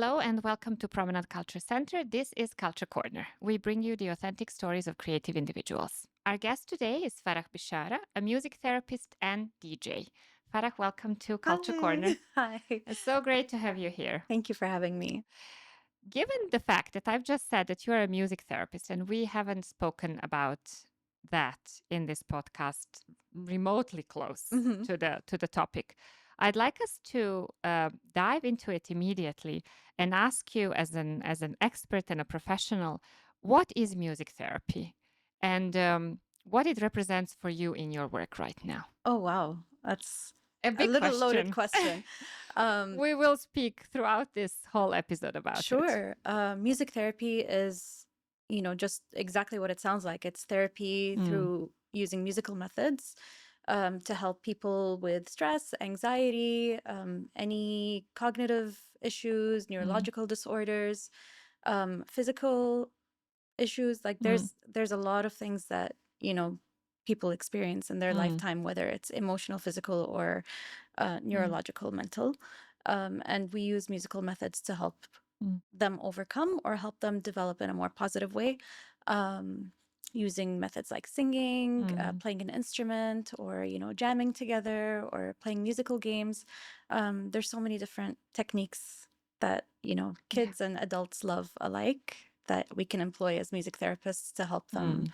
Hello and welcome to Promenade Culture Center. This is Culture Corner. We bring you the authentic stories of creative individuals. Our guest today is Farah Bishara, a music therapist and DJ. Farah, welcome to Culture Corner. Hi. It's so great to have you here. Thank you for having me. Given the fact that I've just said that you are a music therapist and we haven't spoken about that in this podcast remotely close Mhm. to the topic, I'd like us to dive into it immediately and ask you, as an expert and a professional, what is music therapy, and what it represents for you in your work right now. Oh, wow. That's A a big little loaded question. question. We will speak throughout this whole episode about it. Sure. Music therapy is, just exactly what it sounds like. It's therapy through using musical methods to help people with stress, anxiety, any cognitive issues, neurological disorders, physical issues. Like there's a lot of things that, people experience in their lifetime, whether it's emotional, physical, or neurological, mental. And we use musical methods to help them overcome or help them develop in a more positive way. Using methods like singing, playing an instrument, or jamming together, or playing musical games. There's so many different techniques that kids and adults love alike that we can employ as music therapists to help them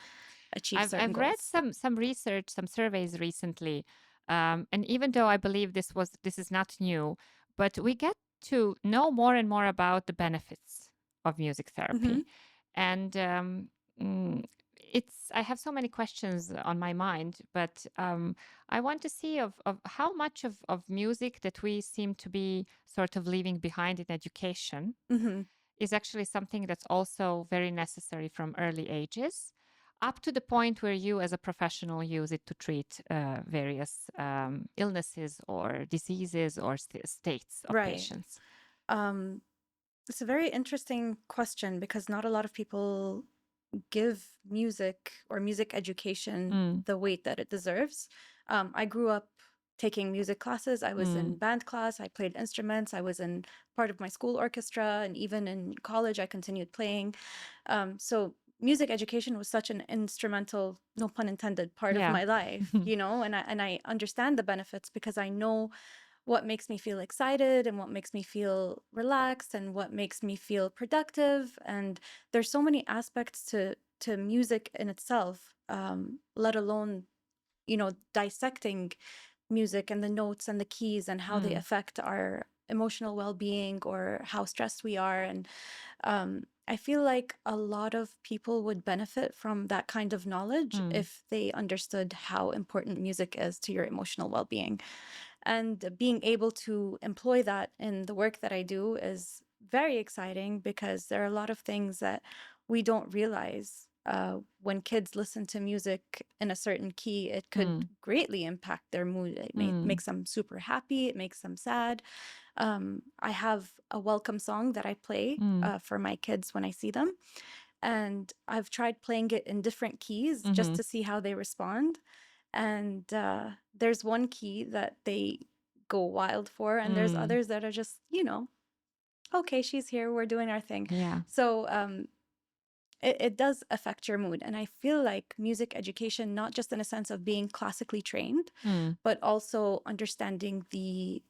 achieve certain I've read goals. some research, some surveys recently, and even though I believe this is not new, but we get to know more and more about the benefits of music therapy, and I have so many questions on my mind, but I want to see of how much of music that we seem to be sort of leaving behind in education is actually something that's also very necessary from early ages, up to the point where you as a professional use it to treat various illnesses or diseases or states of patients. It's a very interesting question because not a lot of people give music or music education the weight that it deserves. I grew up taking music classes. I was in band class. I played instruments. I was in part of my school orchestra, and even in college, I continued playing. So music education was such an instrumental, no pun intended, part of my life, and I understand the benefits because I know what makes me feel excited and what makes me feel relaxed and what makes me feel productive. And there's so many aspects to music in itself, let alone dissecting music and the notes and the keys and how they affect our emotional well-being or how stressed we are. And I feel like a lot of people would benefit from that kind of knowledge if they understood how important music is to your emotional well-being. And being able to employ that in the work that I do is very exciting because there are a lot of things that we don't realize. When kids listen to music in a certain key, it could greatly impact their mood. It makes them super happy. It makes them sad. I have a welcome song that I play for my kids when I see them. And I've tried playing it in different keys just to see how they respond. And there's one key that they go wild for, and there's others that are just, okay, she's here, we're doing our thing. So it does affect your mood. And I feel like music education, not just in a sense of being classically trained, but also understanding the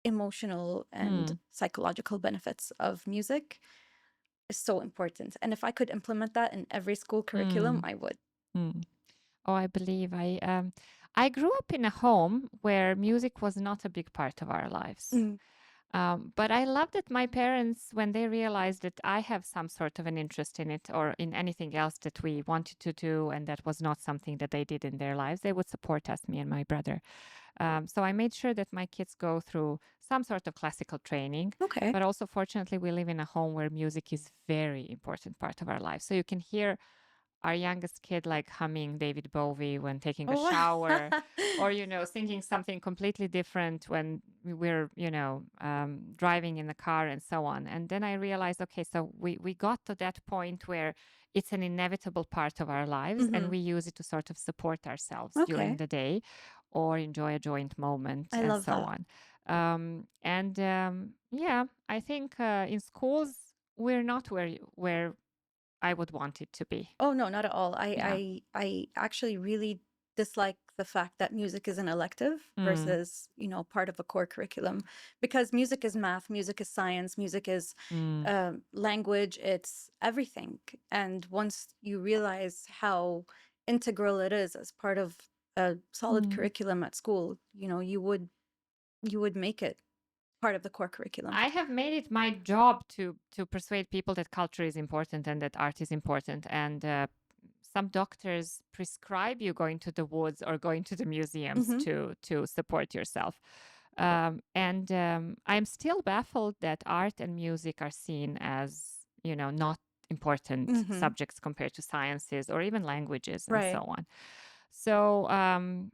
emotional and psychological benefits of music is so important. And if I could implement that in every school curriculum, I would. Oh, I believe I grew up in a home where music was not a big part of our lives. But I love that my parents, when they realized that I have some sort of an interest in it or in anything else that we wanted to do, and that was not something that they did in their lives, they would support us, me and my brother. So I made sure that my kids go through some sort of classical training. Okay. But also, fortunately, we live in a home where music is very important part of our life. So you can hear our youngest kid like humming David Bowie when taking a shower, or singing something completely different when we're driving in the car and so on. And then I realized, okay, so we got to that point where it's an inevitable part of our lives, and we use it to sort of support ourselves during the day, or enjoy a joint moment I and love so that. on. Yeah, I think in schools we're not where I would want it to be. Oh no, not at all. Yeah. I actually really dislike the fact that music is an elective Mm. versus, part of a core curriculum, because music is math, music is science, music is language, it's everything. And once you realize how integral it is as part of a solid curriculum at school, you would make it part of the core curriculum. I have made it my job to persuade people that culture is important and that art is important. And some doctors prescribe you going to the woods or going to the museums to support yourself. I'm still baffled that art and music are seen as, not important subjects compared to sciences or even languages and so on. So,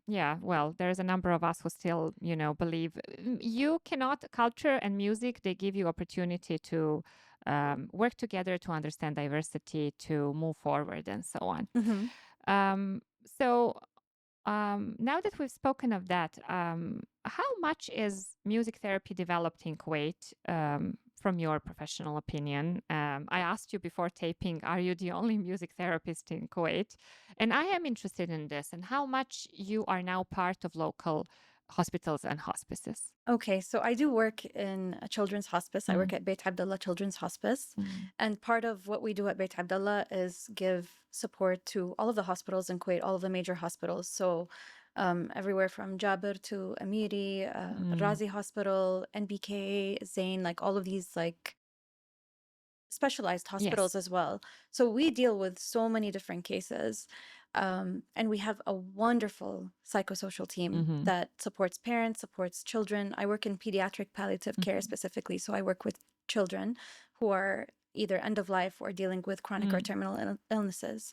yeah, well, there's a number of us who still, believe you cannot, culture and music, they give you opportunity to work together, to understand diversity, to move forward and so on. So, now that we've spoken of that, how much is music therapy developed in Kuwait? From your professional opinion, I asked you before taping, are you the only music therapist in Kuwait? And I am interested in this and how much you are now part of local hospitals and hospices. Okay, so I do work in a children's hospice. I work at Bayt Abdullah Children's Hospice. And part of what we do at Bayt Abdullah is give support to all of the hospitals in Kuwait, all of the major hospitals. So everywhere from Jabir to Amiri, Razi Hospital, NBK, Zain, like all of these like specialized hospitals as well. So we deal with so many different cases. And we have a wonderful psychosocial team that supports parents, supports children. I work in pediatric palliative care specifically. So I work with children who are either end of life or dealing with chronic or terminal illnesses.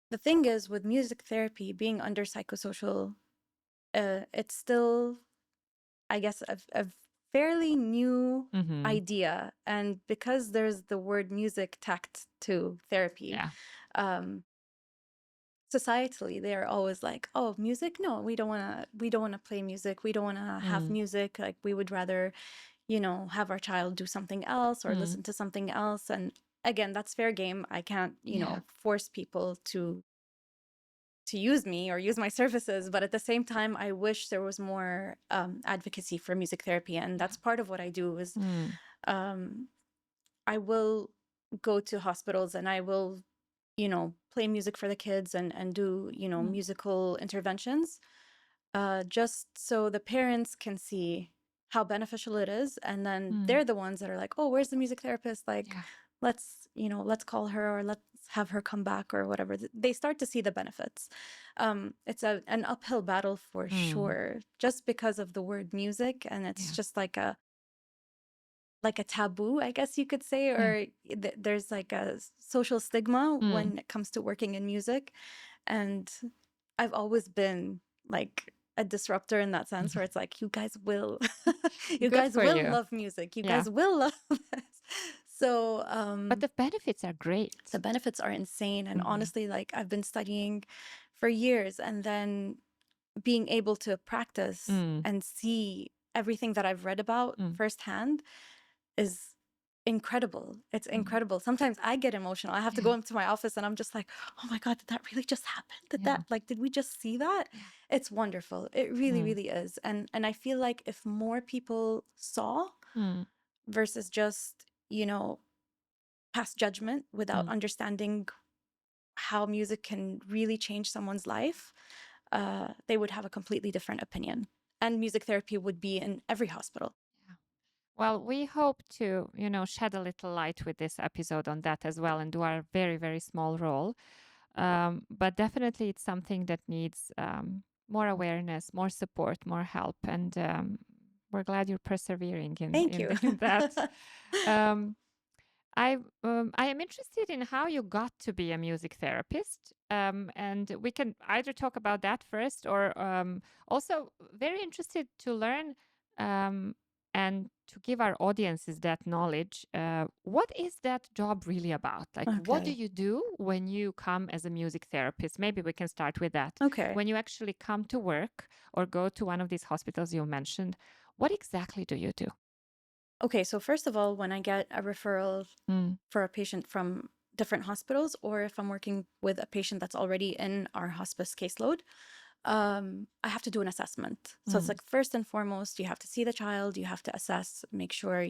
The thing is, with music therapy being under psychosocial, it's still, I guess, a fairly new idea. And because there's the word music tacked to therapy, societally, they're always like, oh, music? No, we don't want to play music. We don't want to have music. Like, we would rather, have our child do something else or listen to something else. And again, that's fair game. I can't, force people to use me or use my services, but at the same time, I wish there was more advocacy for music therapy. And that's part of what I do is I will go to hospitals and I will, play music for the kids and do, musical interventions, just so the parents can see how beneficial it is. And then they're the ones that are like, oh, where's the music therapist? Like, let's call her or let's have her come back or whatever. They start to see the benefits. It's an uphill battle for sure, just because of the word music. And it's just like a taboo, I guess you could say, or there's like a social stigma when it comes to working in music. And I've always been like a disruptor in that sense, where it's like, you guys will, you guys will love music. You guys will love this. So, but the benefits are great. The benefits are insane. And honestly, like I've been studying for years and then being able to practice and see everything that I've read about firsthand is incredible. It's incredible. Sometimes I get emotional. I have to go into my office and I'm just like, oh my God, did that really just happen? Did we just see that? It's wonderful. It really, really is. And I feel like if more people saw versus just, pass judgment without understanding how music can really change someone's life, they would have a completely different opinion. And music therapy would be in every hospital. Well, we hope to, shed a little light with this episode on that as well and do our very, very small role. But definitely it's something that needs more awareness, more support, more help. And we're glad you're persevering in that. I am interested in how you got to be a music therapist. And we can either talk about that first or also very interested to learn And to give our audiences that knowledge, what is that job really about? Like, what do Okay. you do when you come as a music therapist? Maybe we can start with that. Okay. When you actually come to work or go to one of these hospitals you mentioned, what exactly do you do? Okay, so first of all, when I get a referral Mm, for a patient from different hospitals, or if I'm working with a patient that's already in our hospice caseload, I have to do an assessment. So it's mm, like first and foremost, you have to see the child, you have to assess, make sure,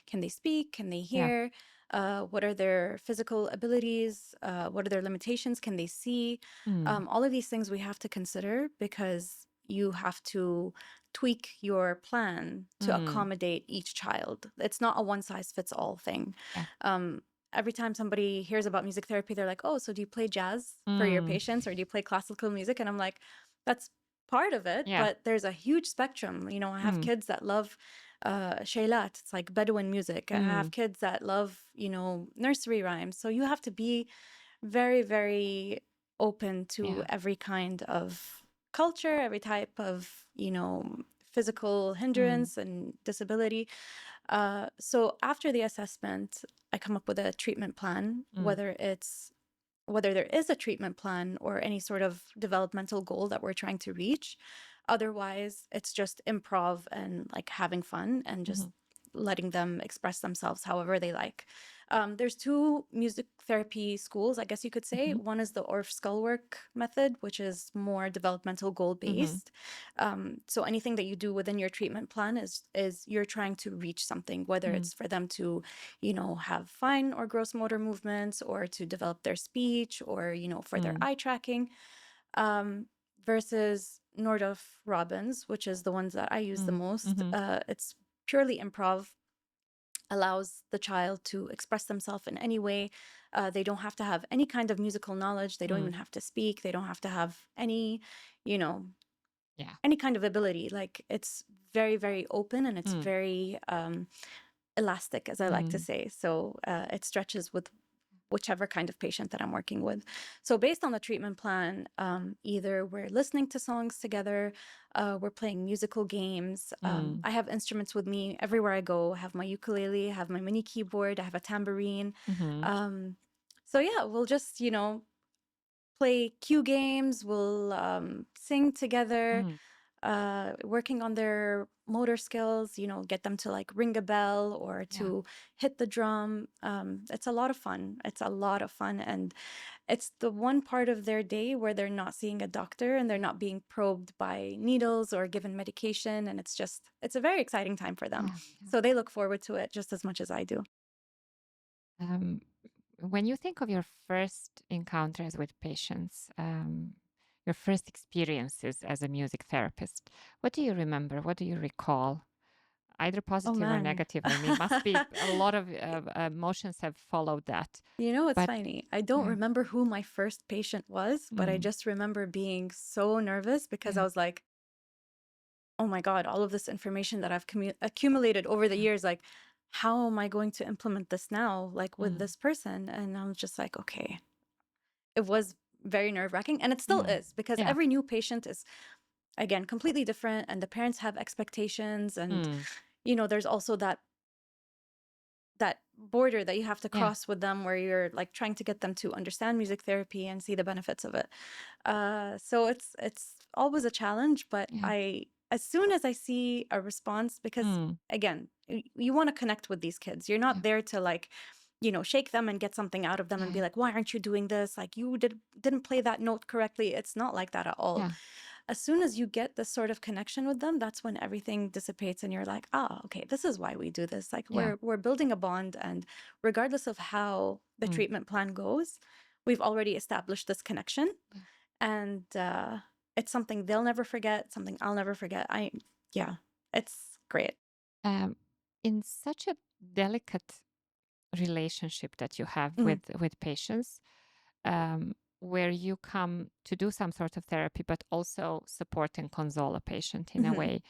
can they speak, can they yeah. hear, what are their physical abilities, what are their limitations, can they see? Mm, All of these things we have to consider because you have to tweak your plan to mm, accommodate each child. It's not a one size fits all thing. yeah. Um, every time somebody hears about music therapy, they're like, oh, so do you play jazz for your Mm, patients or do you play classical music? And I'm like, that's part of it, yeah. but there's a huge spectrum. I have Mm, kids that love shaylat, it's like Bedouin music. I have mm, kids that love, nursery rhymes. So you have to be very, very open to yeah. every kind of culture, every type of, physical Mm, hindrance and disability. So after the assessment, I come up with a treatment plan, mm, whether there is a treatment plan or any sort of developmental goal that we're trying to reach. Otherwise, it's just improv and like having fun and just mhm, letting them express themselves however they like. There's two music therapy schools, I guess you could say. mhm, One is the Orff Skullwork method, which is more developmental goal mhm, based. So anything that you do within your treatment plan is you're trying to reach something, whether mm, it's for them to, have fine or gross motor movements or to develop their speech or, for their mm, eye tracking. Um, versus Nordhoff Robbins, which is the ones that I use the mm, most. mhm, It's purely improv, allows the child to express themselves in any way. They don't have to have any kind of musical knowledge. They don't even mm, have to speak. They don't have to have any, you know, yeah. any kind of ability. Like it's very, very open and it's Mm, very elastic, as I like to mm, say. So it stretches with whichever kind of patient that I'm working with. So based on the treatment plan, either we're listening to songs together, we're playing musical games. mm, I have instruments with me everywhere I go. I have my ukulele, I have my mini keyboard, I have a tambourine. mhm, Um, so yeah, we'll just, play cue games, we'll sing together, mm, working on their motor skills, get them to like ring a bell or yeah. to hit the drum. It's a lot of fun. It's a lot of fun. And it's the one part of their day where they're not seeing a doctor and they're not being probed by needles or given medication. And it's a very exciting time for them. Yeah. Yeah. So they look forward to it just as much as I do. Um, when you think of your first encounters with patients, your first experiences as a music therapist, what do you remember? What do you recall? Either Oh positive or man. negative. I mean, must be a lot of emotions have followed that. It's But funny. I don't yeah, remember who my first patient was, but I mm, just remember being so nervous because I yeah, was like, oh my God, all of this information that I've accumulated over the yeah, years, like, how am I going to implement this now, like with mm, this person? And I'm just like, okay, it was very nerve-wracking. And it still mm, is because yeah, every new patient is, again, completely different. And the parents have expectations. And, mm, there's also that border that you have to yeah, cross with them where you're like trying to get them to understand music therapy and see the benefits of it. So it's always a challenge, but yeah, as soon as I see a response, because mm, again, you want to connect with these kids. You're not yeah, there to like, shake them and get something out of them and yeah, be like, why aren't you doing this? Like you didn't play that note correctly. It's not like that at all. yeah, As soon as you get this sort of connection with them, that's when everything dissipates and you're like, ah, okay, this is why we do this. Like yeah, we're building a bond, and regardless of how the mm, treatment plan goes, we've already established this connection, yeah. and it's something they'll never forget, something I'll never forget. Yeah, it's great. Um, in such a delicate relationship that you have Mhm. with patients, where you come to do some sort of therapy, but also support and console a patient in a Mhm. way.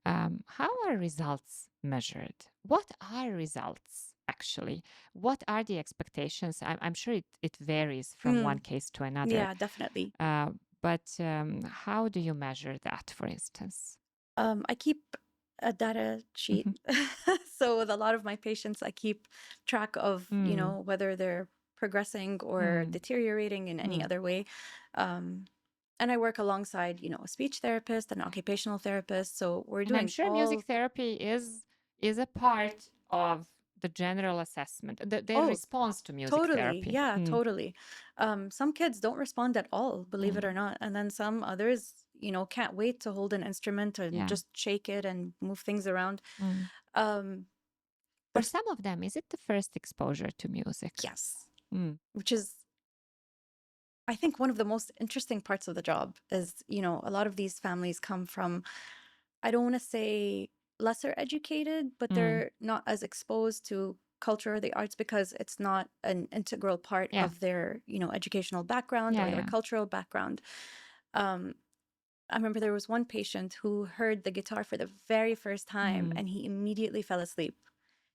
How are results measured? What are results actually? What are the expectations? I'm sure it varies from one Mm. case to another. Yeah, definitely. But how do you measure that, for instance? I keep A data sheet. So with a lot of my patients, I keep track of, whether they're progressing or deteriorating in any other way. And I work alongside, a speech therapist, an occupational therapist. So we're And I'm doing sure music therapy is a part of the general assessment, their response to music totally. therapy. Yeah, totally. Some kids don't respond at all, believe it or not. And then some others, can't wait to hold an instrument and just shake it and move things around. For some of them, is it the first exposure to music? Yes. Which is, I think, one of the most interesting parts of the job is, a lot of these families come from, I don't want to say lesser educated, but they're not as exposed to culture or the arts because it's not an integral part of their, educational background or their cultural background. I remember there was one patient who heard the guitar for the very first time and he immediately fell asleep.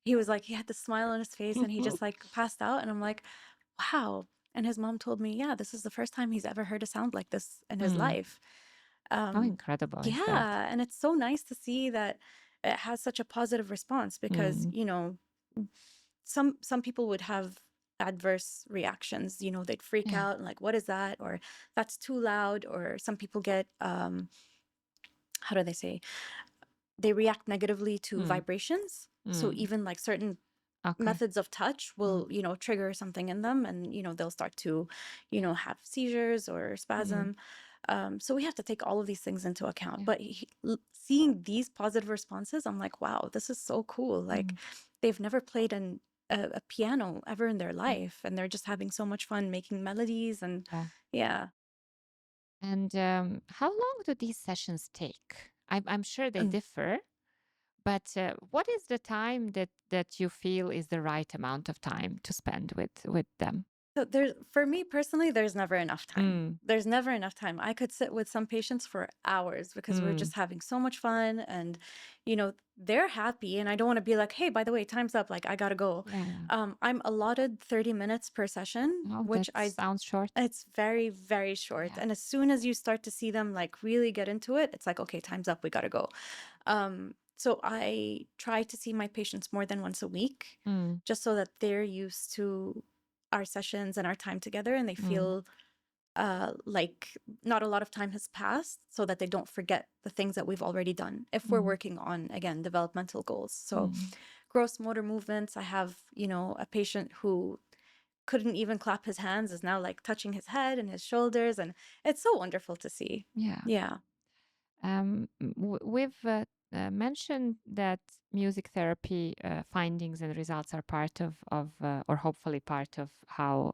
He was like, he had the smile on his face and he just like passed out. And I'm like, wow. And his mom told me, yeah, this is the first time he's ever heard a sound like this in his life. How incredible is that? Yeah. And it's so nice to see that it has such a positive response because, some people would have adverse reactions, they'd freak out and like, what is that? Or that's too loud. Or some people get, how do they say? They react negatively to vibrations. So even like certain methods of touch will, trigger something in them and, they'll start to, have seizures or spasm. So we have to take all of these things into account. But seeing these positive responses, I'm like, wow, this is so cool. Like they've never played a piano ever in their life and they're just having so much fun making melodies and And how long do these sessions take? I'm sure they differ, but what is the time that you feel is the right amount of time to spend with them? So for me personally, there's never enough time. There's never enough time. I could sit with some patients for hours because we're just having so much fun and, they're happy. And I don't want to be like, hey, by the way, time's up. Like I gotta go. I'm allotted 30 minutes per session, which sounds short. It's very, very short. And as soon as you start to see them like really get into it, it's like, okay, time's up. We gotta go. So I try to see my patients more than once a week, just so that they're used to our sessions and our time together and they feel like not a lot of time has passed so that they don't forget the things that we've already done if we're working on, again, developmental goals. So gross motor movements, I have, a patient who couldn't even clap his hands is now like touching his head and his shoulders and it's so wonderful to see. We've mentioned that music therapy findings and results are part of or hopefully part of how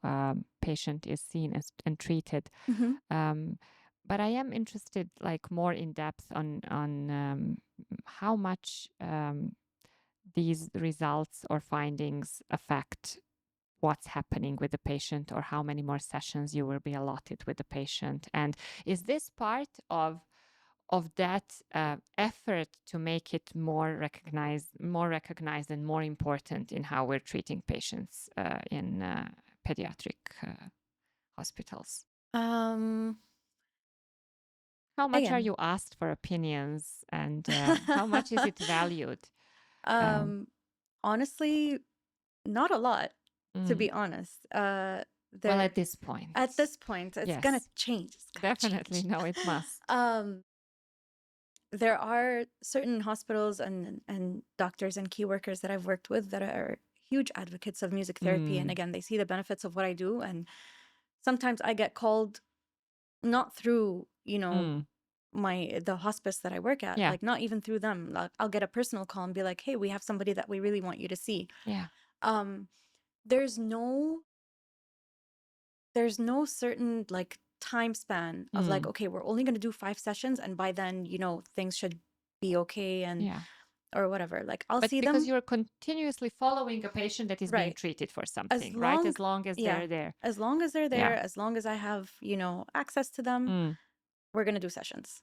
patient is seen and treated. But I am interested, like more in depth on how much these results or findings affect what's happening with the patient or how many more sessions you will be allotted with the patient. And is this part of that effort to make it more recognized and more important in how we're treating patients in pediatric hospitals? How much are you asked for opinions and how much is it valued? Honestly, not a lot, to be honest. Well, at this point. At this point, it's going to change. Definitely. No, it must. There are certain hospitals and doctors and key workers that I've worked with that are huge advocates of music therapy. And again, they see the benefits of what I do. And sometimes I get called not through, the hospice that I work at, like not even through them. I'll get a personal call and be like, hey, we have somebody that we really want you to see. There's no certain like time span of like, okay, we're only going to do 5 sessions and by then, things should be okay and or whatever. Like I'll see them. Because you're continuously following a patient that is being treated for something, right? As long as they're there. As long as they're there, as long as I have, access to them, we're going to do sessions.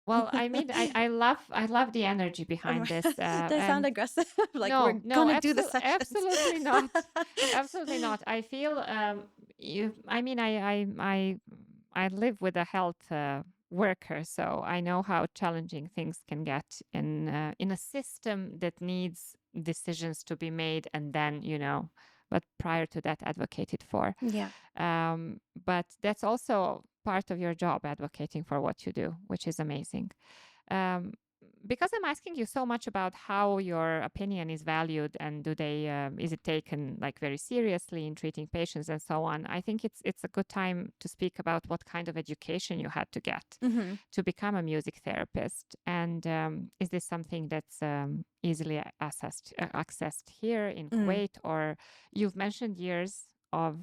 Well, I mean, I love the energy behind this. They sound aggressive. Like no, we're gonna do the sessions. Absolutely not. Absolutely not. I feel I live with a health worker, so I know how challenging things can get in a system that needs decisions to be made and then, but prior to that, advocated for. Yeah. But that's also part of your job, advocating for what you do, which is amazing. Um, because I'm asking you so much about how your opinion is valued and is it taken like very seriously in treating patients and so on. I think it's a good time to speak about what kind of education you had to get to become a music therapist. And is this something that's easily accessed here in Kuwait, or you've mentioned years of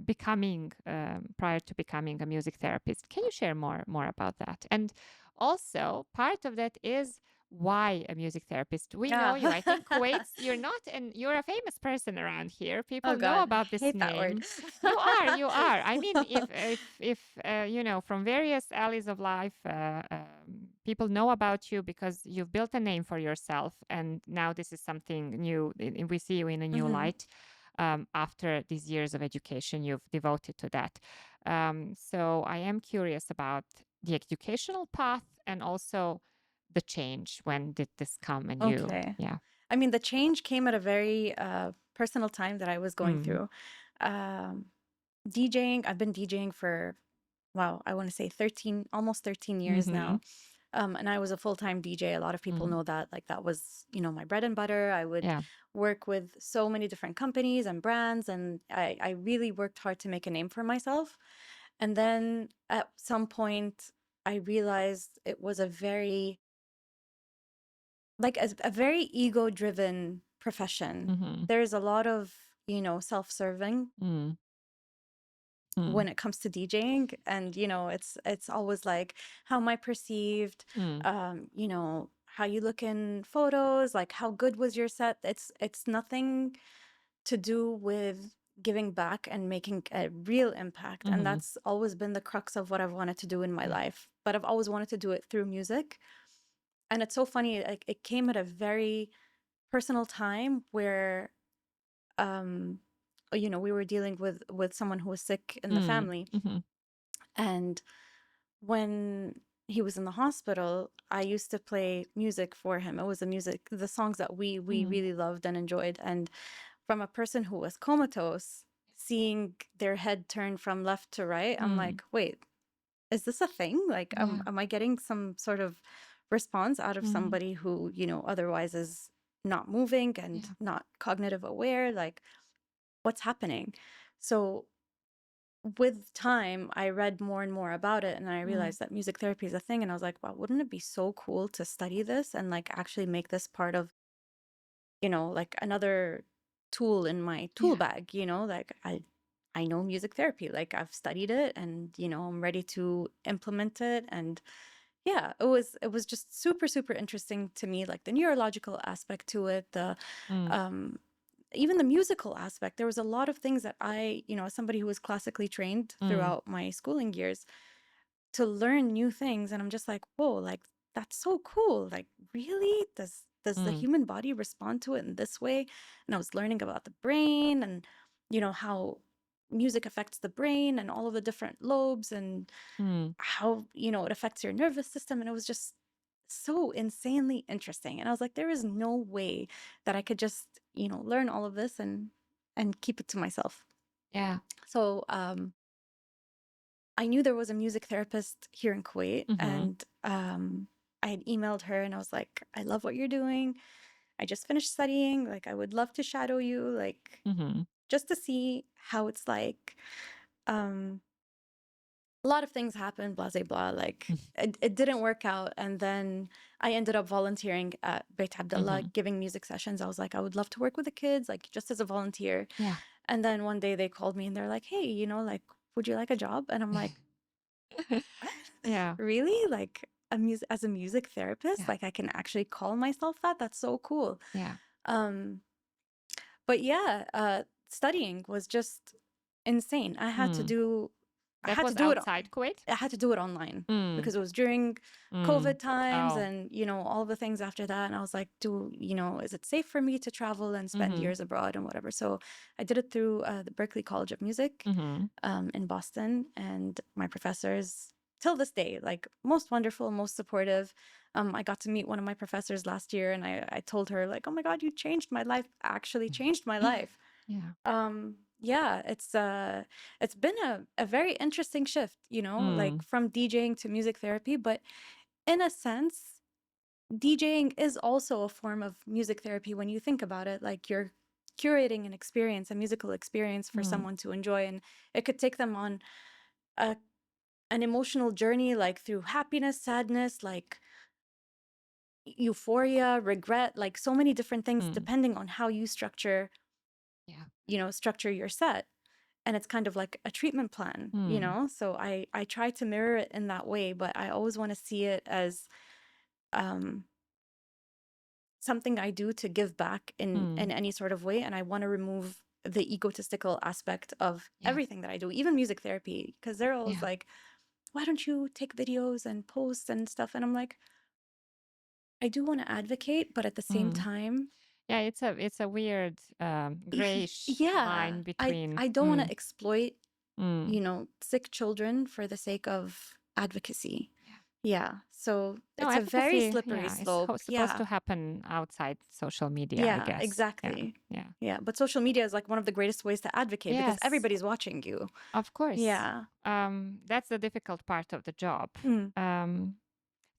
becoming prior to becoming a music therapist? Can you share more about that? And also, part of that is why a music therapist. We know you. I think Kuwait, you're a famous person around here. People Oh know God, about I this hate that name. word. You are. I mean, if from various alleys of life, people know about you because you've built a name for yourself, and now this is something new. We see you in a new light. After these years of education you've devoted to that. So I am curious about the educational path and also the change. When did this come? And Okay. yeah. I mean, the change came at a very personal time that I was going through. DJing, I've been DJing for, wow, I want to say almost 13 years now. And I was a full-time DJ. A lot of people know that, like, that was, my bread and butter. I would work with so many different companies and brands, and I really worked hard to make a name for myself. And then at some point, I realized it was a very ego-driven profession. There's a lot of, self-serving when it comes to DJing, and it's always like, how am I perceived? How you look in photos, like how good was your set? It's nothing to do with giving back and making a real impact. And that's always been the crux of what I've wanted to do in my life. But I've always wanted to do it through music. And it's so funny, like, it came at a very personal time where we were dealing with someone who was sick in the family. And when he was in the hospital, I used to play music for him. It was the songs that we really loved and enjoyed. And from a person who was comatose, seeing their head turn from left to right, I'm like, wait, is this a thing? Like, am I getting some sort of response out of somebody who, otherwise is not moving and not cognitive aware? Like, what's happening? So with time, I read more and more about it, and I realized that music therapy is a thing. And I was like, wow, wouldn't it be so cool to study this and like actually make this part of, like another tool in my tool bag, like I know music therapy, like I've studied it, and I'm ready to implement it. And yeah, it was just super, super interesting to me, like the neurological aspect to it, the even the musical aspect. There was a lot of things that I, as somebody who was classically trained throughout my schooling years, to learn new things. And I'm just like, whoa, like that's so cool. Like, really? Does the human body respond to it in this way? And I was learning about the brain and, how music affects the brain and all of the different lobes, and how, it affects your nervous system. And it was just so insanely interesting. And I was like, there is no way that I could just, learn all of this and keep it to myself. Yeah. So I knew there was a music therapist here in Kuwait, and I had emailed her and I was like, I love what you're doing. I just finished studying. Like, I would love to shadow you, like, just to see how it's like. A lot of things happened, blah, blah, blah. Like, it didn't work out. And then I ended up volunteering at Bayt Abdullah, giving music sessions. I was like, I would love to work with the kids, like, just as a volunteer. Yeah. And then one day they called me and they're like, hey, like, would you like a job? And I'm like, yeah. really? Like, as a music therapist? Like, I can actually call myself that? That's so cool. Yeah. But yeah, studying was just insane. I had to do That was outside Kuwait? I had to do it online because it was during COVID times and, all the things after that. And I was like, is it safe for me to travel and spend years abroad and whatever? So I did it through the Berklee College of Music in Boston. And my professors till this day, like most wonderful, most supportive. I got to meet one of my professors last year, and I told her like, oh my God, you changed my life, actually changed my life. Yeah, it's been a very interesting shift, like from DJing to music therapy. But in a sense, DJing is also a form of music therapy when you think about it. Like you're curating an experience, a musical experience for someone to enjoy, and it could take them on an emotional journey, like through happiness, sadness, like euphoria, regret, like so many different things depending on how you structure your set. And it's kind of like a treatment plan, so I try to mirror it in that way, but I always want to see it as something I do to give back in any sort of way. And I want to remove the egotistical aspect of everything that I do, even music therapy, because they're always like, why don't you take videos and post and stuff? And I'm like, I do want to advocate, but at the same time, it's a weird grayish line between. I don't want to exploit, sick children for the sake of advocacy. Yeah. So No, it's a very advocacy, slippery slope. It's supposed to happen outside social media, I Yeah, guess. exactly. Yeah. Yeah. But social media is like one of the greatest ways to advocate because everybody's watching you. Of course. Yeah. That's the difficult part of the job.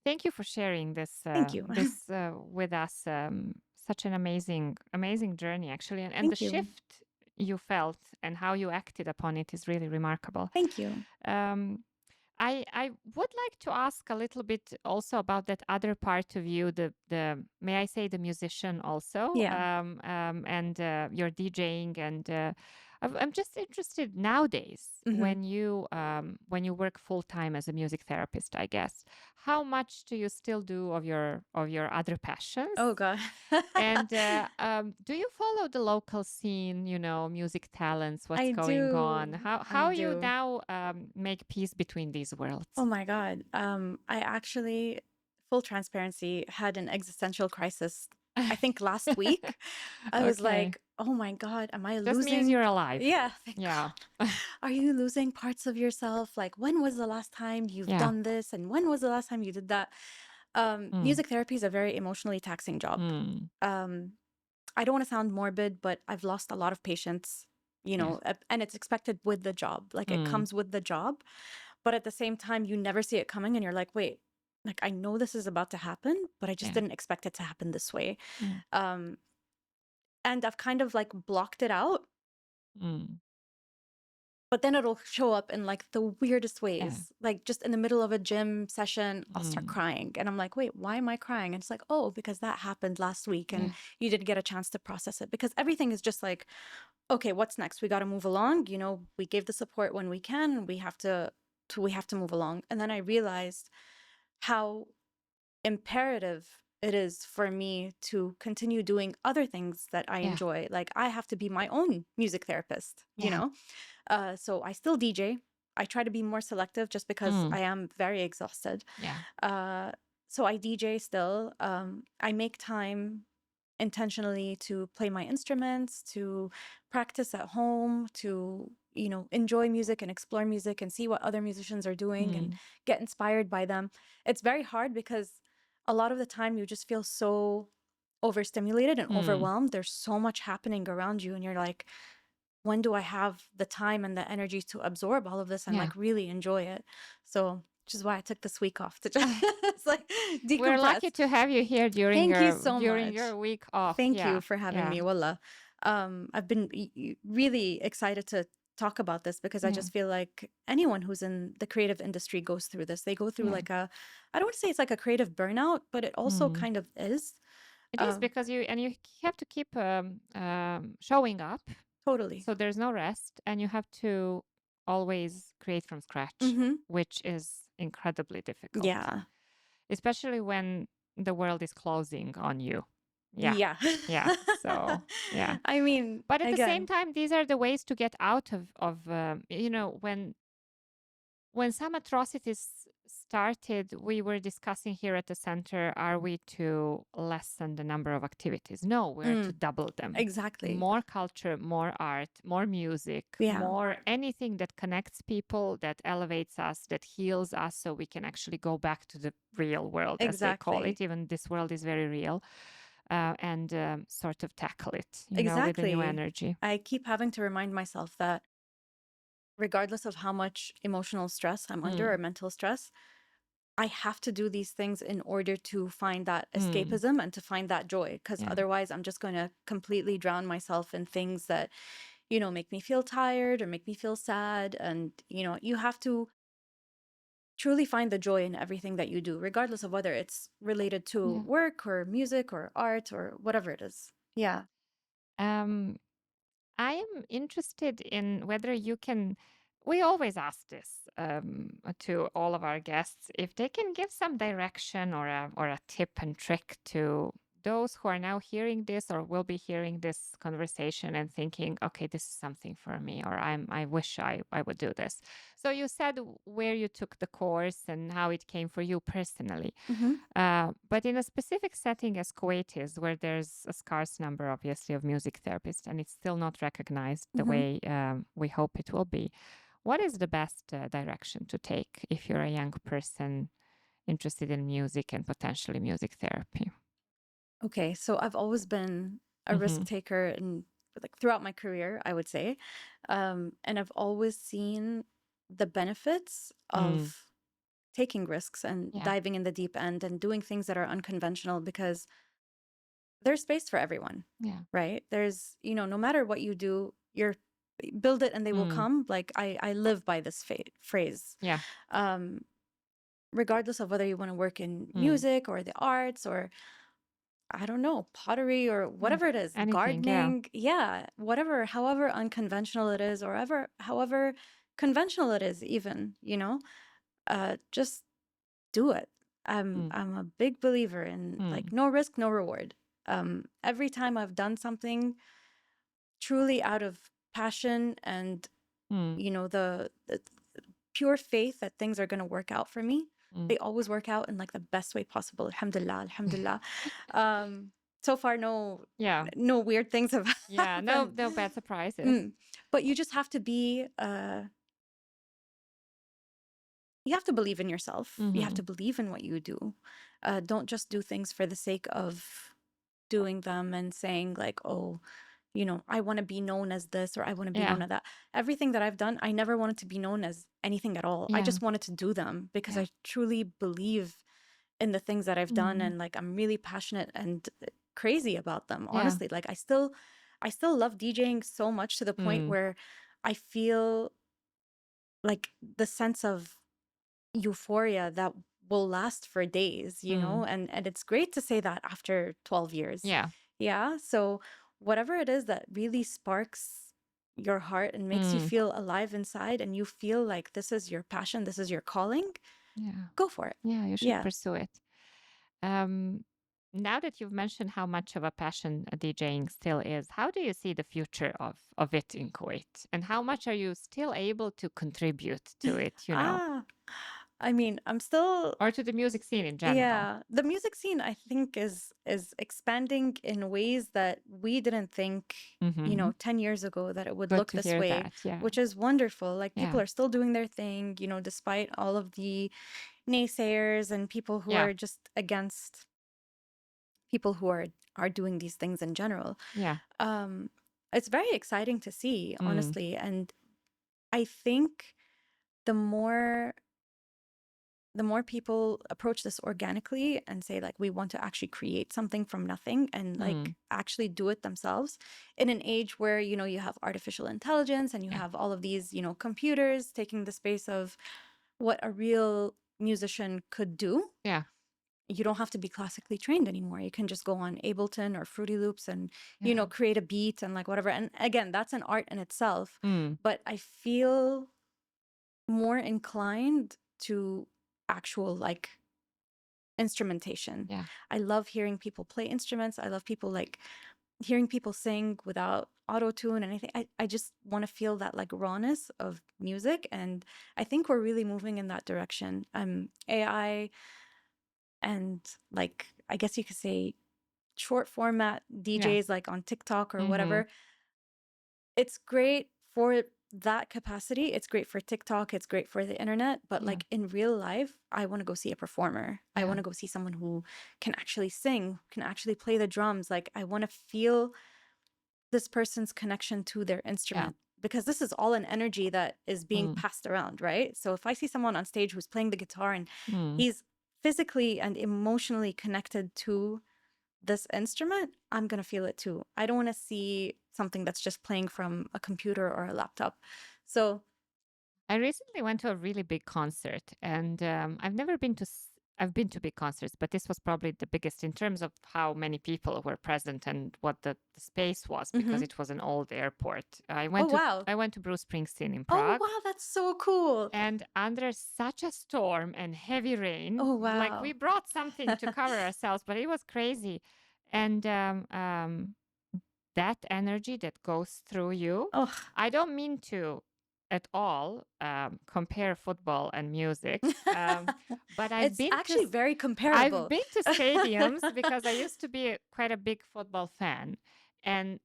Thank you for sharing this. Thank you. This with us. Such an amazing journey, actually, and Thank the you. shift you felt and how you acted upon it is really remarkable. Thank you. I would like to ask a little bit also about that other part of you, the may I say the musician also, and your DJing, and I'm just interested nowadays when you work full time as a music therapist, I guess, how much do you still do of your other passions? Oh God. And do you follow the local scene, music talents, what's going on? How you now make peace between these worlds? Oh my God. I actually, full transparency, had an existential crisis, I think last week. I was like, oh my God, am I losing? Just means you're alive. Yeah. Yeah. Are you losing parts of yourself? Like, when was the last time you've done this? And when was the last time you did that? Music therapy is a very emotionally taxing job. I don't want to sound morbid, but I've lost a lot of patients, and it's expected with the job. Like it comes with the job. But at the same time, you never see it coming and you're like, wait, like I know this is about to happen, but I just didn't expect it to happen this way. And I've kind of like blocked it out. But then it'll show up in like the weirdest ways. Like just in the middle of a gym session, I'll start crying. And I'm like, wait, why am I crying? And it's like, oh, because that happened last week and you didn't get a chance to process it. Because everything is just like, okay, what's next? We got to move along. We gave the support when we can. We have to move along. And then I realized how imperative it is for me to continue doing other things that I enjoy. Like I have to be my own music therapist, so I still DJ. I try to be more selective just because I am very exhausted. So I DJ still. I make time intentionally to play my instruments, to practice at home, to enjoy music and explore music and see what other musicians are doing and get inspired by them. It's very hard because a lot of the time you just feel so overstimulated and overwhelmed. There's so much happening around you and you're like, when do I have the time and the energy to absorb all of this and like really enjoy it? So which is why I took this week off to just like decompress. We're lucky to have you here during during your week off. Thank you for having me, Wallah. I've been really excited to talk about this because I just feel like anyone who's in the creative industry goes through this. They go through like I don't want to say it's like a creative burnout, but it also kind of is. It is because you have to keep showing up. Totally. So there's no rest and you have to always create from scratch, which is incredibly difficult. Yeah. Especially when the world is closing on you. Yeah. So, I mean, but at the same time, these are the ways to get out of when some atrocities started, we were discussing here at the center, are we to lessen the number of activities? No, we're to double them. Exactly. More culture, more art, more music, more anything that connects people, that elevates us, that heals us, so we can actually go back to the real world, as they call it. Even this world is very real. And sort of tackle it, with a new energy. I keep having to remind myself that regardless of how much emotional stress I'm under or mental stress, I have to do these things in order to find that escapism and to find that joy, because otherwise I'm just going to completely drown myself in things that, make me feel tired or make me feel sad. And, you have to truly find the joy in everything that you do, regardless of whether it's related to work or music or art or whatever it is. Yeah. I am interested in whether you can. We always ask this to all of our guests, if they can give some direction or a tip and trick to those who are now hearing this or will be hearing this conversation and thinking, okay, this is something for me, or I wish I would do this. So you said where you took the course and how it came for you personally. But in a specific setting as Kuwait is, where there's a scarce number, obviously, of music therapists, and it's still not recognized the way we hope it will be, what is the best direction to take if you're a young person interested in music and potentially music therapy? Okay, so I've always been a risk taker and throughout my career, I would say. And I've always seen the benefits of taking risks and diving in the deep end and doing things that are unconventional, because there's space for everyone. Right? There's, no matter what you do, you're build it and they will come. Like I live by this phrase. Regardless of whether you want to work in music or the arts or I don't know, pottery or whatever it is, anything, gardening, whatever, however unconventional it is, or however conventional it is, even, just do it. I'm a big believer in like no risk, no reward. Every time I've done something truly out of passion and the pure faith that things are going to work out for me, they always work out in like the best way possible. Alhamdulillah, alhamdulillah. So far, no weird things have happened. No bad surprises. But you just have to be, you have to believe in yourself. You have to believe in what you do. Don't just do things for the sake of doing them and saying like, oh, I want to be known as this, or I want to be known as that. Everything that I've done, I never wanted to be known as anything at all. I just wanted to do them because I truly believe in the things that I've done. And like, I'm really passionate and crazy about them. Honestly, like I still love DJing so much to the point where I feel like the sense of euphoria that will last for days, and it's great to say that after 12 years. So whatever it is that really sparks your heart and makes you feel alive inside, and you feel like this is your passion, this is your calling, go for it. You should pursue it. Now that you've mentioned how much of a passion DJing still is, how do you see the future of it in Kuwait? And how much are you still able to contribute to it, I mean, I'm still... Or to the music scene in general. Yeah, the music scene, I think, is expanding in ways that we didn't think, 10 years ago that it would look this way, which is wonderful. Like, people are still doing their thing, despite all of the naysayers and people who are just against people who are doing these things in general. It's very exciting to see, honestly. And I think the more people approach this organically and say like, we want to actually create something from nothing and like actually do it themselves in an age where, you have artificial intelligence and you have all of these, computers taking the space of what a real musician could do. You don't have to be classically trained anymore. You can just go on Ableton or Fruity Loops and, create a beat and like whatever. And again, that's an art in itself. But I feel more inclined to actual like instrumentation. I love hearing people play instruments. I love people like hearing people sing without auto-tune, anything. I just want to feel that like rawness of music. And I think we're really moving in that direction. AI and like, I guess you could say short format DJs like on TikTok or whatever. It's great for that capacity. It's great for TikTok. It's great for the internet. But like in real life, I want to go see a performer. I want to go see someone who can actually sing, can actually play the drums. Like I want to feel this person's connection to their instrument. Because this is all an energy that is being passed around, right? So if I see someone on stage who's playing the guitar and he's physically and emotionally connected to this instrument, I'm going to feel it too. I don't want to see something that's just playing from a computer or a laptop. So I recently went to a really big concert, and I've never been to. I've been to big concerts, but this was probably the biggest in terms of how many people were present and what the space was, because it was an old airport. I went to Bruce Springsteen in Prague. Oh wow, that's so cool! And under such a storm and heavy rain, oh wow, like we brought something to cover ourselves, but it was crazy. And that energy that goes through you, I don't mean to at all compare football and music, but it's actually very comparable. I've been to stadiums because I used to be quite a big football fan, and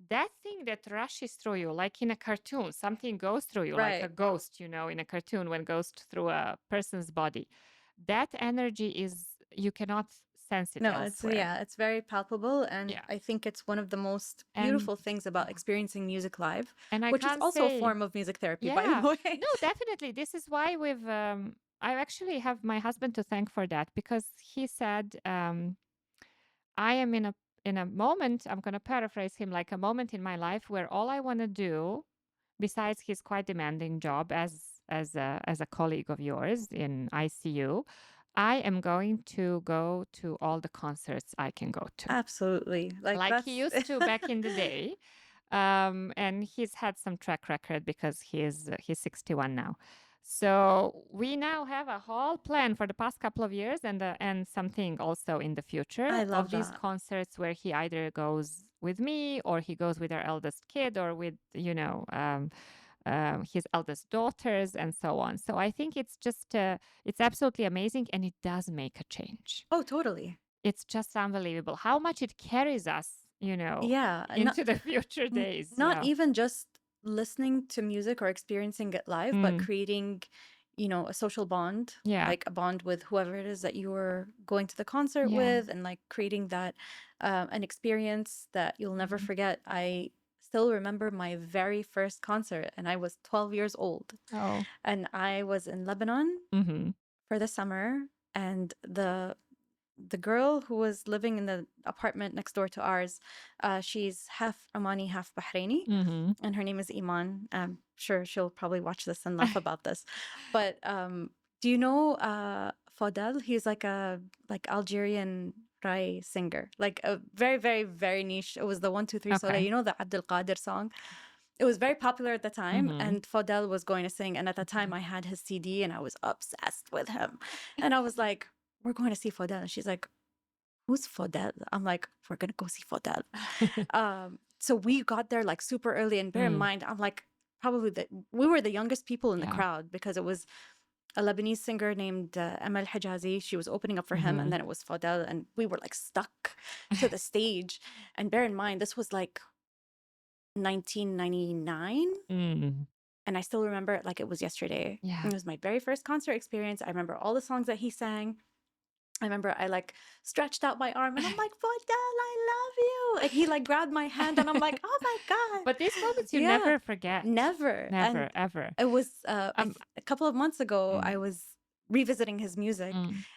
that thing that rushes through you, like in a cartoon, something goes through you, like a ghost, in a cartoon when goes through a person's body. That energy is, you cannot sense it elsewhere. It's very palpable, and I think it's one of the most beautiful things about experiencing music live, and which is also a form of music therapy, by the way. No, definitely. This is why I actually have my husband to thank for that, because he said, I am in a moment, I'm going to paraphrase him, like a moment in my life where all I want to do, besides his quite demanding job as a colleague of yours in ICU, I am going to go to all the concerts I can go to. Absolutely. Like he used to back in the day. And he's had some track record because he's 61 now. So we now have a whole plan for the past couple of years, and something also in the future of these concerts where he either goes with me or he goes with our eldest kid or with his eldest daughters and so on. So I think it's just it's absolutely amazing, and it does make a change. Oh, totally. It's just unbelievable how much it carries us, into the future days. Not even just listening to music or experiencing it live, but creating, a social bond, like a bond with whoever it is that you're going to the concert with, and like creating that an experience that you'll never forget. I still remember my very first concert, and I was 12 years old. And I was in Lebanon for the summer, and the girl who was living in the apartment next door to ours, she's half Omani, half Bahraini, and her name is Iman. I'm sure she'll probably watch this and laugh about this. But do you know Fadel? He's like a Algerian Rai singer, like a very, very, very niche. It was the 1 2 3 Soleil, the Abdul Qadir song. It was very popular at the time, and Fadel was going to sing. And at the time, I had his CD, and I was obsessed with him. And I was like, we're going to see Fadel. And she's like, who's Fadel? I'm like, we're going to go see Fadel. So we got there like super early. And bear in mind, I'm like, we were the youngest people in the crowd, because it was a Lebanese singer named Amal Hijazi. She was opening up for him, and then it was Fadel. And we were like stuck to the stage. And bear in mind, this was like 1999. And I still remember it like it was yesterday. It was my very first concert experience. I remember all the songs that he sang. I remember I like stretched out my arm, and I'm like, Fadel, I love you. And he like grabbed my hand, and I'm like, oh my God. But these moments you never forget. Never, ever. It was a couple of months ago, I was revisiting his music,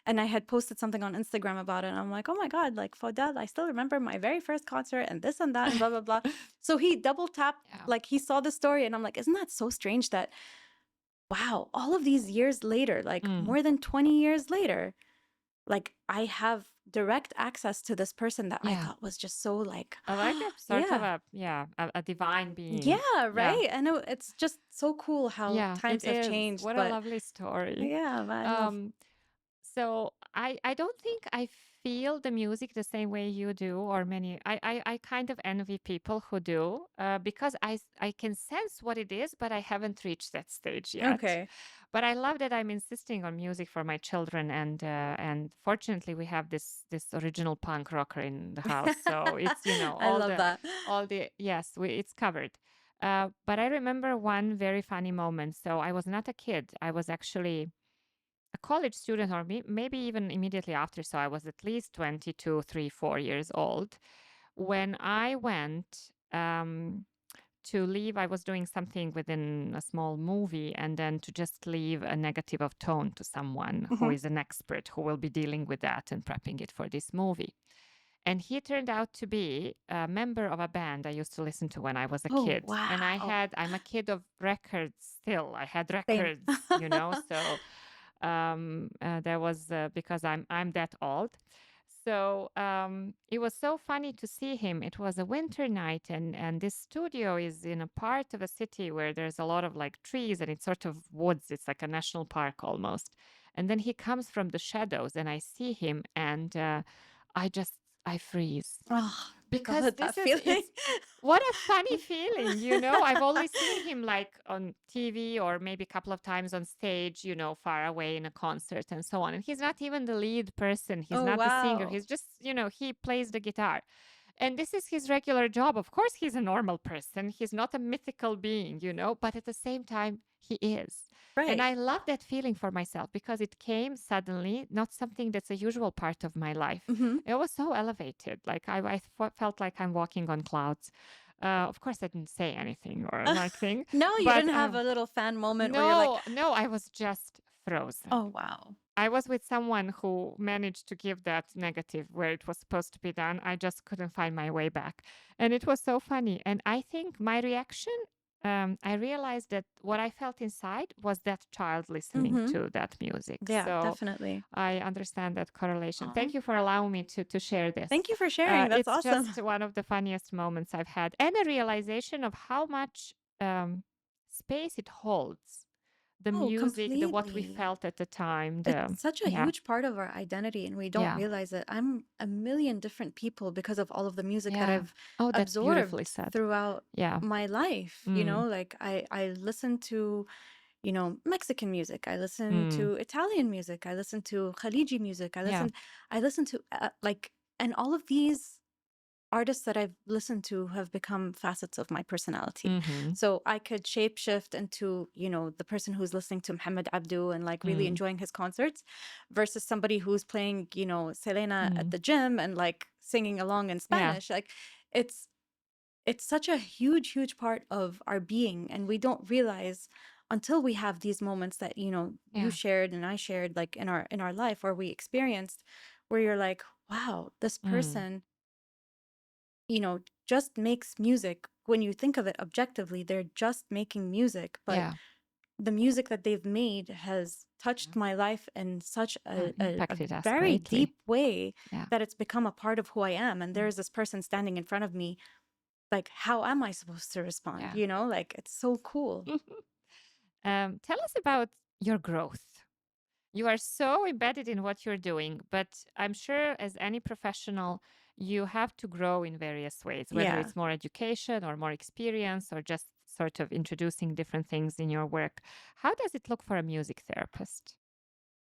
and I had posted something on Instagram about it. And I'm like, oh my God, like Fadel, I still remember my very first concert and this and that and blah, blah, blah. So he double tapped, like he saw the story, and I'm like, isn't that so strange that, wow, all of these years later, like more than 20 years later, like I have direct access to this person that I thought was just so like sort of a divine being. Right. And it's just so cool how times have changed. What a lovely story. Man. So I don't think I feel the music the same way you do, or many. I kind of envy people who do, because I can sense what it is, but I haven't reached that stage yet. Okay. But I love that I'm insisting on music for my children, and fortunately we have this original punk rocker in the house, so it's I love that. yes, it's covered. But I remember one very funny moment. So I was not a kid. I was actually a college student, or maybe even immediately after. So I was at least 22, 3, 4 years old when I went to leave. I was doing something within a small movie, and then to just leave a negative of tone to someone who is an expert who will be dealing with that and prepping it for this movie. And he turned out to be a member of a band I used to listen to when I was a Oh, kid. And wow. I'm a kid of records still. I had Same. records, so there was, because I'm that old. So it was so funny to see him. It was a winter night, and this studio is in a part of a city where there's a lot of like trees, and it's sort of woods. It's like a national park almost. And then he comes from the shadows, and I see him, and I just I freeze. Oh, Because God, that feeling. what a funny feeling. I've always seen him like on TV or maybe a couple of times on stage, far away in a concert and so on. And he's not even the lead person. He's Oh, not the singer. wow. He's just, he plays the guitar. And this is his regular job. Of course, he's a normal person. He's not a mythical being, but at the same time, he is. And Right. I love that feeling for myself because it came suddenly, not something that's a usual part of my life. It was so elevated. Like I felt like I'm walking on clouds. Of course, I didn't say anything or nothing. No, you But didn't have a little fan moment where you're like, no, I was just frozen. oh, wow. I was with someone who managed to give that negative where it was supposed to be done. I just couldn't find my way back. And it was so funny. And I think my reaction, I realized that what I felt inside was that child listening to that music. Yeah, So definitely. I understand that correlation. Aw. Thank you for allowing me to share this. Thank you for sharing. That's it's awesome. just one of the funniest moments I've had, and a realization of how much space it holds. The Oh, music, what we completely. felt at the time. It's such a Yeah. huge part of our identity, and we don't Yeah. realize it. I'm a million different people because of all of the music that Yeah. I've Oh, that's beautifully absorbed said. throughout Yeah. my life. Like I listen to, Mexican music. I listen to Italian music. I listen to Khaliji music. I listen to and all of these artists that I've listened to have become facets of my personality. So I could shapeshift into, the person who's listening to Muhammad Abdu and like really enjoying his concerts versus somebody who's playing, Selena at the gym and like singing along in Spanish. Like it's such a huge, huge part of our being. And we don't realize until we have these moments that, you shared and I shared like in our life, or we experienced, where you're like, wow, this person just makes music. When you think of it objectively, they're just making music, but the music that they've made has touched my life in such a impacted us very greatly. deep way that it's become a part of who I am. And there's this person standing in front of me, like, how am I supposed to respond? Like, it's so cool. Tell us about your growth. You are so embedded in what you're doing, but I'm sure as any professional, you have to grow in various ways, whether it's more education or more experience or just sort of introducing different things in your work. How does it look for a music therapist?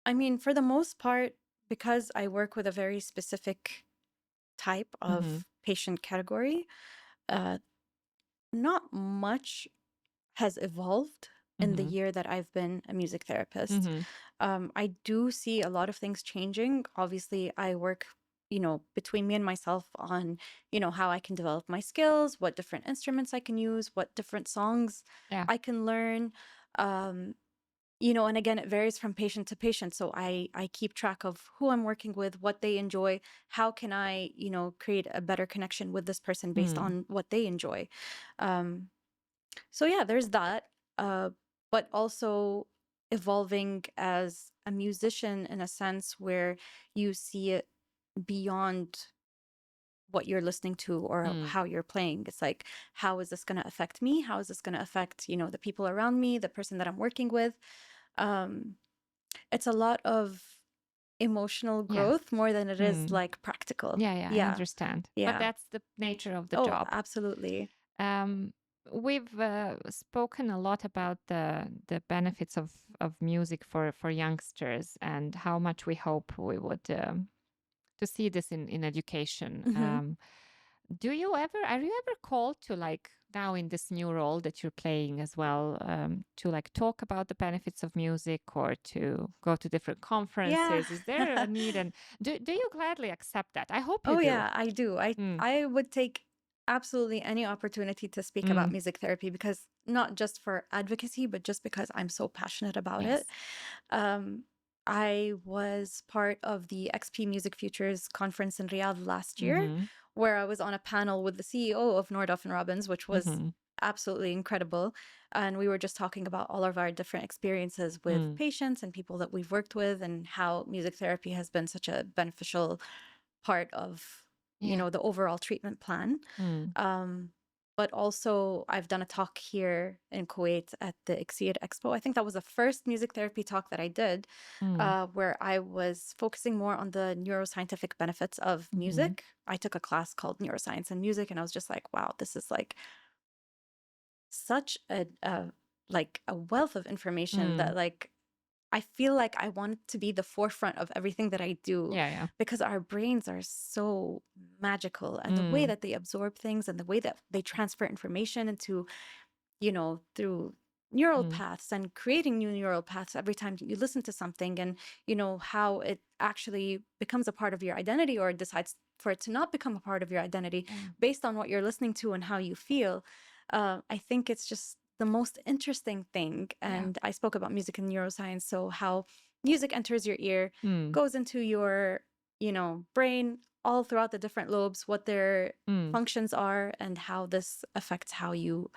I mean, for the most part, because I work with a very specific type of patient category, not much has evolved in the year that I've been a music therapist. I do see a lot of things changing. Obviously, I work, between me and myself on, how I can develop my skills, what different instruments I can use, what different songs I can learn. And again, it varies from patient to patient. So I keep track of who I'm working with, what they enjoy, how can I, create a better connection with this person based on what they enjoy. So yeah, there's that. But also evolving as a musician in a sense where you see it beyond what you're listening to or how you're playing. It's like, how is this going to affect me? How is this going to affect, the people around me, the person that I'm working with? It's a lot of emotional Yeah. growth more than it is like practical. Yeah, I understand. But Yeah. that's the nature of the Oh, job. absolutely. We've spoken a lot about the benefits of music for youngsters and how much we hope we would to see this in education. Mhm. Are you ever called to, like, now in this new role that you're playing as well, to like talk about the benefits of music or to go to different Yeah. conferences? Is there a need, and do you gladly accept that? I hope you Oh do. yeah, I do. Mm, I would take absolutely any opportunity to speak about mm, music therapy, because not just for advocacy, but just because I'm so passionate about it. yes. Um, I was part of the XP Music Futures conference in Riyadh last year, Mm-hmm. where I was on a panel with the CEO of Nordoff and Robbins, which was Mm-hmm. absolutely incredible. And we were just talking about all of our different experiences with patients and people that we've worked with, and how music therapy has been such a beneficial part of, you Yeah. know, the overall treatment plan. Um, but also, I've done a talk here in Kuwait at the Exceed Expo. I think that was the first music therapy talk that I did, where I was focusing more on the neuroscientific benefits of music. I took a class called Neuroscience and Music, and I was just like, wow, this is like such a wealth of information that, like, I feel like I want to be the forefront of everything that I do, Yeah. because our brains are so magical, and the way that they absorb things and the way that they transfer information into, you know, through neural paths and creating new neural paths every time you listen to something, and, you know, how it actually becomes a part of your identity, or decides for it to not become a part of your identity based on what you're listening to and how you feel. I think it's just the most interesting thing. And I spoke about music and neuroscience. So how music enters your ear, goes into your, you know, brain, all throughout the different lobes, what their functions are, and how this affects how you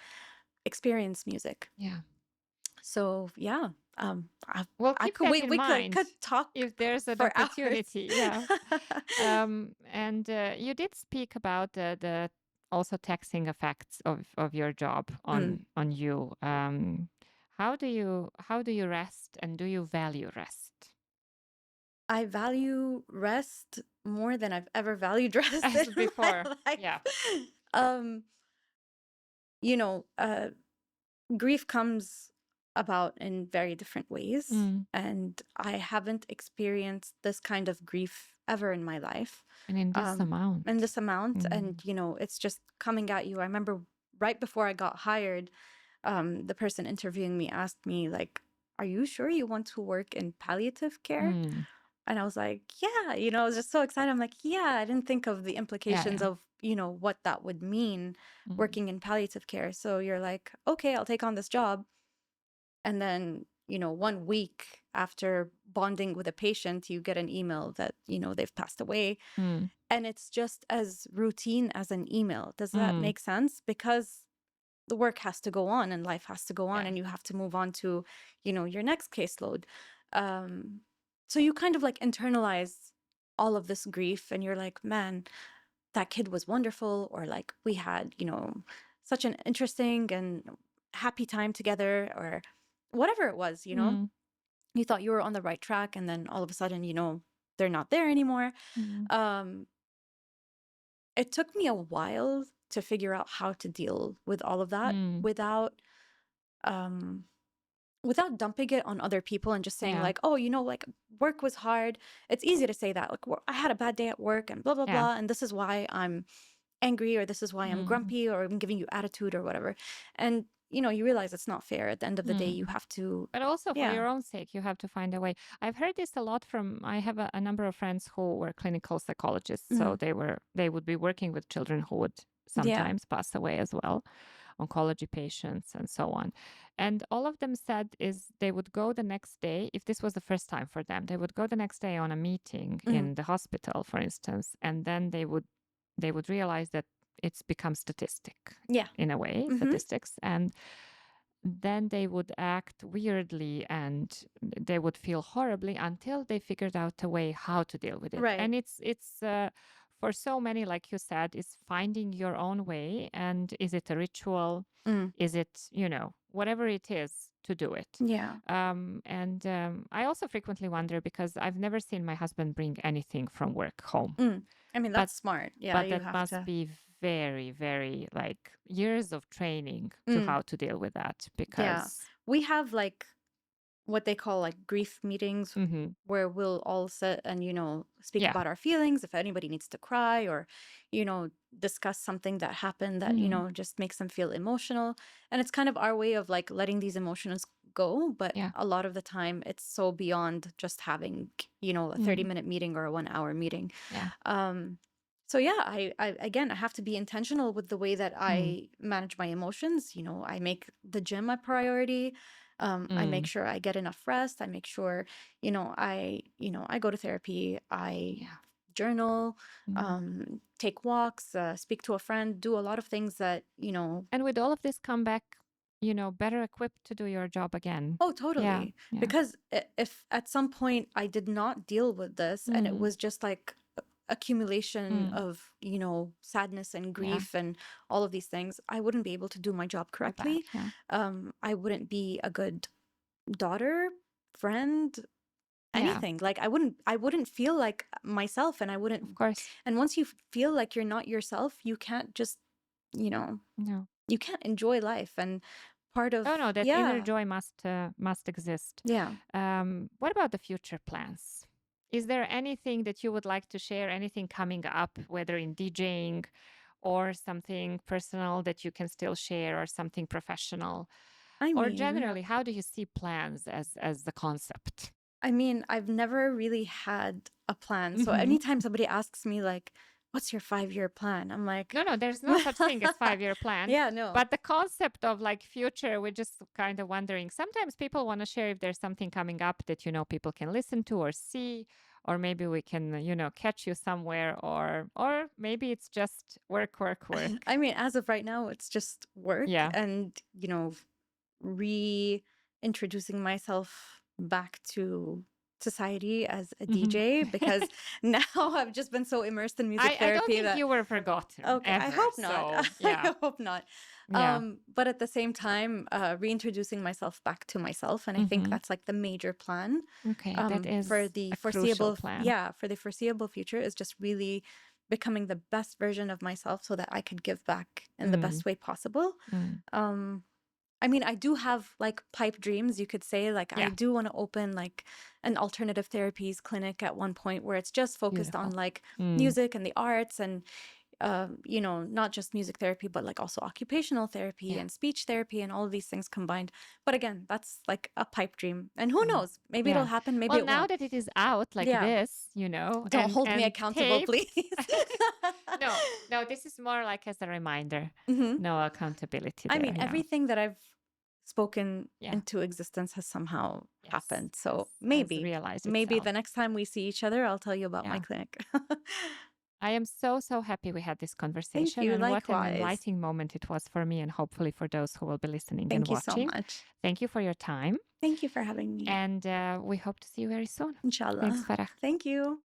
experience music. Yeah. So yeah, Well, I keep could that we in we mind could talk if there's an for hours. opportunity. Yeah. And you did speak about the also taxing effects of your job on you. How do you rest, and do you value rest? I value rest more than I've ever valued rest As in my before. life. Yeah. Um, you know, grief comes about in very different ways, and I haven't experienced this kind of grief ever in my life. And in this amount. And, you know, it's just coming at you. I remember right before I got hired, the person interviewing me asked me, like, are you sure you want to work in palliative care? And I was like, yeah, you know, I was just so excited. I'm like, yeah, I didn't think of the implications of, you know, what that would mean working in palliative care. So you're like, okay, I'll take on this job. And then, you know, 1 week after bonding with a patient, you get an email that, you know, they've passed away. And it's just as routine as an email. Does that make sense? Because the work has to go on and life has to go on, and you have to move on to, you know, your next caseload. So you kind of like internalize all of this grief, and you're like, man, that kid was wonderful, or like we had, you know, such an interesting and happy time together, or whatever it was, you know. You thought you were on the right track, and then all of a sudden, you know, they're not there anymore. Um, it took me a while to figure out how to deal with all of that without um without dumping it on other people and just saying like, oh, you know, like, work was hard. It's easy to say that, like, I had a bad day at work and blah blah blah, and this is why I'm angry, or this is why I'm grumpy, or I'm giving you attitude or whatever. And, you know, you realize it's not fair. At the end of the day, you have to, But also for your own sake, you have to find a way. I've heard this a lot from, I have a number of friends who were clinical psychologists. So they would be working with children who would sometimes pass away as well, oncology patients and so on. And all of them said is they would go the next day, if this was the first time for them, they would go the next day on a meeting in the hospital, for instance, and then they would realize that it's become statistic in a way, statistics. And then they would act weirdly and they would feel horribly until they figured out a way how to deal with it. Right. And it's for so many, like you said, is finding your own way. And is it a ritual? Is it, you know, whatever it is, to do it. Yeah. And I also frequently wonder, because I've never seen my husband bring anything from work home. I mean, that's smart. Yeah, But you that have must to. be very, very, like, years of training to how to deal with that, because we have like what they call like grief meetings, where we'll all sit and, you know, speak about our feelings, if anybody needs to cry, or, you know, discuss something that happened that, you know, just makes them feel emotional. And it's kind of our way of like letting these emotions go. But a lot of the time it's so beyond just having, you know, a 30-minute meeting or a 1-hour meeting. So yeah, I again, I have to be intentional with the way that I manage my emotions. You know, I make the gym a priority. I make sure I get enough rest. I make sure, I go to therapy. I journal, take walks, speak to a friend, do a lot of things that, And with all of this, come back, better equipped to do your job again. Oh, totally. Because if at some point I did not deal with this and it was just like accumulation of, sadness and grief and all of these things, I wouldn't be able to do my job correctly. I wouldn't be a good daughter, friend, anything. Like I wouldn't feel like myself, and I wouldn't. Of course. And once you feel like you're not yourself, you can't just, No. you can't enjoy life. And part of no, that inner joy must exist. What about the future plans? Is there anything that you would like to share? Anything coming up, whether in DJing or something personal that you can still share, or something professional? Or generally, how do you see plans as the concept? I mean, I've never really had a plan. So anytime somebody asks me like, what's your 5-year plan? I'm like, no, there's no such thing as 5-year plan. No. But the concept of like future, we're just kind of wondering. Sometimes people want to share if there's something coming up that, people can listen to or see, or maybe we can, catch you somewhere, or maybe it's just work. I mean, as of right now, it's just work and, reintroducing myself back to society as a DJ, because now I've just been so immersed in music therapy. I don't think you were forgotten. Okay, ever, I hope not. So, I hope not. But at the same time, reintroducing myself back to myself, and I think that's like the major plan. Okay, that is for the foreseeable plan. For the foreseeable future, is just really becoming the best version of myself so that I could give back in the best way possible. I mean, I do have like pipe dreams, you could say. Like I do want to open like an alternative therapies clinic at one point, where it's just focused on like music and the arts, and not just music therapy, but like also occupational therapy and speech therapy and all of these things combined. But again, that's like a pipe dream, and who knows, maybe it'll happen, maybe it now won't. that it is out like this, don't hold me accountable, please. no, this is more like as a reminder. No accountability there. I mean, everything that I've spoken into existence has somehow happened. So maybe the next time we see each other, I'll tell you about my clinic. I am so happy we had this conversation. Thank you. And likewise. What an enlightening moment it was for me, and hopefully for those who will be listening Thank and watching. you so much. Thank you for your time. Thank you for having me. And we hope to see you very soon. Inshallah. Thanks, Farah. Thank you.